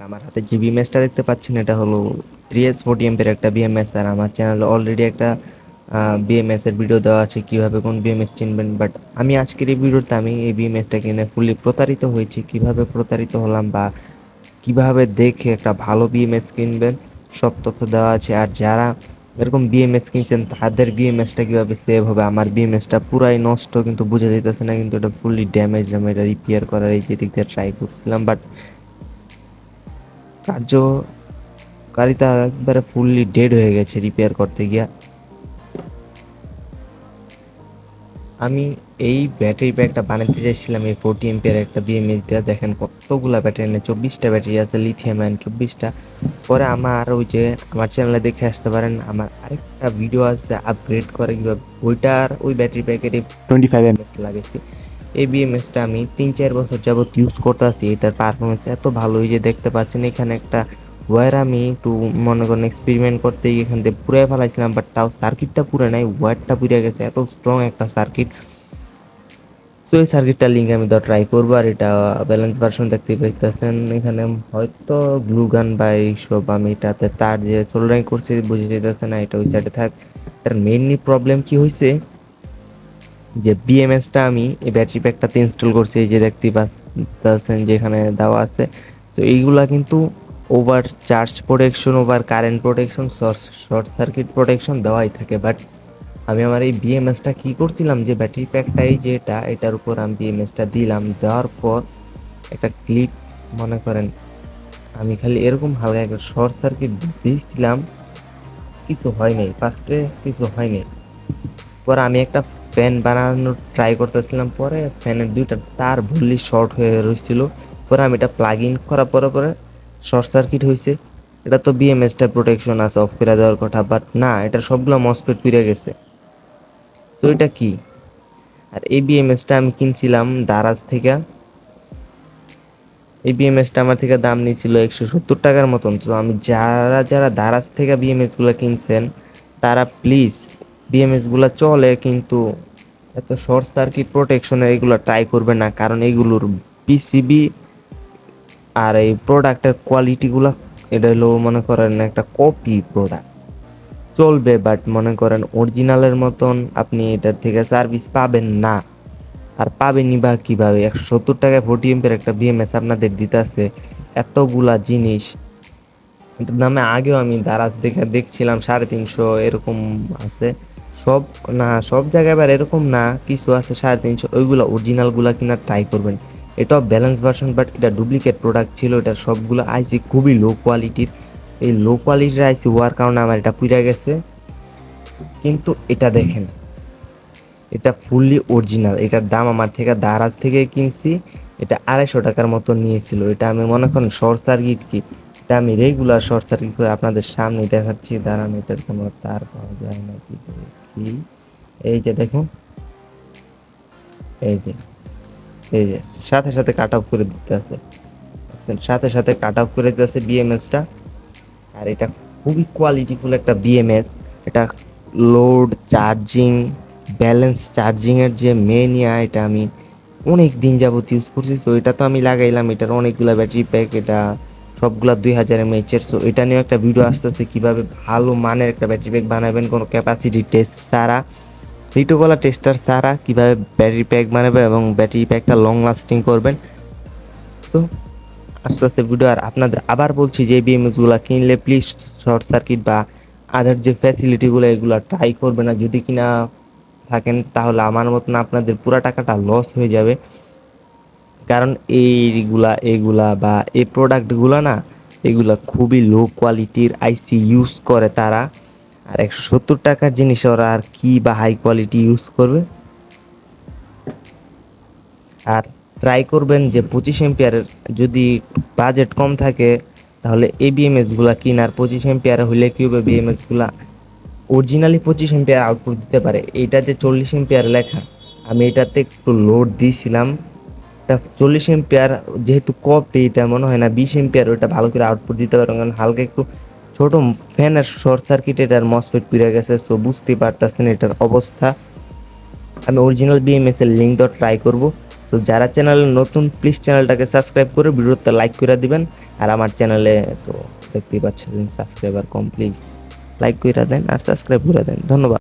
আমার হাতে যে বিএমএসটা দেখতে পাচ্ছেন এটা হলো 3S40 এর একটা বিএমএস। আর আমার চ্যানেলে অলরেডি একটা বিএমএস এর ভিডিও দেওয়া আছে কিভাবে কোন বিএমএস চিনবেন। বাট আমি আজকের এই ভিডিওতে আমি এই বিএমএসটা কিনে ফুললি প্রতারিত হয়েছি। কিভাবে প্রতারিত হলাম বা কিভাবে দেখে একটা ভালো বিএমএস কিনবেন সব তথ্য দেওয়া আছে। আর যারা এরকম বিএমএস কিনছেন তাদের বিএমএসটা কিভাবে সেভ হবে। আমার বিএমএসটা পুরাই নষ্ট, কিন্তু বুঝে যেতেছে না, কিন্তু এটা ফুললি ড্যামেজ। আমি এটা রিপেয়ার করার এই যে দিক দিয়ে ট্রাই করছিলাম, বাট কার্যকারিতা একবারে ফুললি ডেড হয়ে গেছে রিপেয়ার করতে গিয়া। আমি এই ব্যাটারি প্যাকটা বানাতে চাইছিলাম এই 40 এর একটা বিএমএস দিয়ে। দেখেন কতগুলা ব্যাটারি নেই, 24টা ব্যাটারি আছে লিথিয়াম আয়ন 24টা। পরে আমার ওই যে আমার চ্যানেলে দেখে আসতে পারেন, আমার আরেকটা ভিডিও আছে আপগ্রেড করে কিভাবে ওইটার ওই ব্যাটারি প্যাকের 25 এমএস লাগাইছি। এই বিএমএসটা আমি 3-4 বছর যাবত ইউজ করতে আসছি। এটার পারফরমেন্স এত ভালো, এই যে দেখতে পাচ্ছেন এখানে একটা ওয়্যার আমি একটু মনে করেন এক্সপেরিমেন্ট করতে এখান থেকে পুরাই ফেলাইছিলাম, বাট তাও সার্কিটটা পুরো নাই, ওয়্যারটা পুড়ে গেছে। এত স্ট্রং একটা সার্কিট। সো এই সার্কিটটার লিঙ্ক আমি তো ট্রাই করবো। আর এটা ব্যালেন্স ভার্সন দেখতে পাইতেছেন এখানে হয়তো গ্লু গান বা এইসব, আমি এটাতে তার যে সোল্ডারিং করছি বুঝে যেতেছে না, এটা ওই সাইডে থাক। এটার মেইনলি প্রবলেম কি হয়েছে যে বিএমএসটা আমি এই ব্যাটারি প্যাকটাতে ইনস্টল করছি, এই যে দেখতে পাচ্ছেন যেখানে দেওয়া আছে। তো এইগুলা কিন্তু over charge protection, over current protection, short circuit protection দেওয়াই থাকে। বাট আমি আমার এই বিএমএসটা কি করছিলাম যে ব্যাটারি প্যাকটাই যেটা এটার উপর আমি বিএমএসটা দিলাম, দেওয়ার পর একটা ক্লিপ মনে করেন আমি খালি এরকম হালকা একটা শর্ট সার্কিট দিয়েছিলাম, কিছু হয় নাই, ফার্স্টে কিছু হয় নাই। পরে আমি একটা ফ্যান বানানোর ট্রাই করতেছিলাম, পরে ফ্যানের দুইটা তার ভুললি শর্ট হয়ে রয়েছিল। পরে আমি এটা প্লাগ ইন করার পরে পরে শর্ট সার্কিট হয়েছে। এটা তো বিএমএসটা প্রোটেকশন আছে, অফ করে দেওয়ার কথা, বাট না, এটা সবগুলো মসফেট পুড়ে গেছে। তো এটা কি? আর এই বিএমএসটা আমি কিনছিলাম দারাজ থেকে। এই বিএমএসটা আমার থেকে দাম নিয়েছিল 170 টাকার মতন। তো আমি যারা যারা দারাজ থেকে বিএমএস গুলো কিনছেন তারা প্লিজ বিএমএস গুলা চলে, কিন্তু এত শর্ট সার্কিট প্রোটেকশনে এগুলো ট্রাই করবে না, কারণ এইগুলোর পিসিবি আর এই প্রোডাক্টের কোয়ালিটিগুলো এটা হলো মনে করেন একটা কপি প্রোডাক্ট। চলবে বাট মনে করেন অরিজিনালের মতন আপনি এটার থেকে সার্ভিস পাবেন না। আর পাবেনই বা কিভাবে? 170 টাকায় 40 এর একটা বিএমএস আপনাদের দিতেছে, এতগুলা জিনিস এটার দামে আগেও আমি দারাজ দেখে দেখছিলাম 350 এরকম আছে। সব না, সব জায়গায় আবার এরকম না, কিছু আছে 350, ওইগুলো অরিজিনাল গুলা কিনা ট্রাই করবেন। এটাও ব্যালেন্স ভার্সন, বাট এটা ডুপ্লিকেট প্রোডাক্ট ছিল। এটা সবগুলো আইসি খুবই লো কোয়ালিটির। এই লো কোয়ালিটির আইসি হওয়ার কারণে আমার এটা পুড়ে গেছে। কিন্তু এটা দেখেন, এটা ফুললি অরিজিনাল। এটার দাম আমার থেকে দারাজ থেকে কিনছি, এটা 250 টাকার মতো নিয়েছিল। এটা আমি মনে করেন শর্ট সার্কিট কি, এটা আমি রেগুলার শর্ট সার্কিট করে আপনাদের সামনে দেখাচ্ছি। দাঁড়ান, এটার কোনো তার পাওয়া যায় নাকি দেখি। এই যে দেখুন, এই যে এই যে সাথে সাথে কাট অফ করে দিতে আছে, সাথে সাথে কাট অফ করে দিতে আছে বিএমএসটা। আর এটা খুবই কোয়ালিটিফুল একটা বিএমএস। এটা লোড চার্জিং, ব্যালেন্স চার্জিং এর যে মেনিয়া, এটা আমি অনেক দিন যাবত ইউজ করছি। সো এটা তো আমি লাগাইলাম, এটার অনেকগুলো ব্যাটারি প্যাক, এটা সবগুলা 2000 mAh এর। সো এটা নিয়ে একটা ভিডিও আসতেছে কিভাবে ভালো মানের একটা ব্যাটারি প্যাক বানাবেন কোনো ক্যাপাসিটি টেস্ট ছাড়া, লিটোকলা টেস্টার ছাড়া কিভাবে ব্যাটারি প্যাক বানাবে এবং ব্যাটারি প্যাকটা লং লাস্টিং করবেন। তো আস্তে আস্তে ভিডিও। আর আপনাদের আবার বলছি যে বিএমএস গুলা কিনলে প্লিজ শর্ট সার্কিট বা আদার যে ফ্যাসিলিটিগুলো এগুলো ট্রাই করবে না। যদি কিনা থাকেন তাহলে আমার মতন আপনাদের পুরো টাকাটা লস হয়ে যাবে। কারণ এগুলা বা এই প্রোডাক্টগুলো না, এগুলা খুবই লো কোয়ালিটির আইসি ইউজ করে তারা। আর 170 টাকার জিনিস ওরা আর কি বা হাই কোয়ালিটি ইউজ করবে। আর ট্রাই করবেন যে 25 এম্পিয়ারের, যদি বাজেট কম থাকে তাহলে এই বিএমএস গুলা কিনার। 25 এম্পিয়ার হইলে কি হবে, বিএমএস গুলা অরিজিনালি 25 এম্পিয়ার আউটপুট দিতে পারে। এইটা যে 40 এম্পিয়ার লেখা, আমি এটাতে একটু লোড দিয়েছিলাম, এটা 40 এম্পিয়ার যেহেতু কপি, এটা মনে হয় না 20 এম্পিয়ার ওইটা ভালো করে আউটপুট দিতে পারে। কারণ হালকা একটু ছোট ফ্যানের শর্ট সার্কিট এটার মসফেট পুড়ে গেছে। সো বুঝতেই পারতেছেন এটার অবস্থা। আমি অরিজিনাল বিএমএস এর লিঙ্কটা ট্রাই করব। সো যারা চ্যানেলে নতুন প্লিজ চ্যানেলটাকে সাবস্ক্রাইব করে ভিডিওতে লাইক করে দিবেন। আর আমার চ্যানেলে তো দেখতেই পাচ্ছেন সাবস্ক্রাইবার কম, প্লিজ লাইক কইরা দেন আর সাবস্ক্রাইব করে দেন। ধন্যবাদ।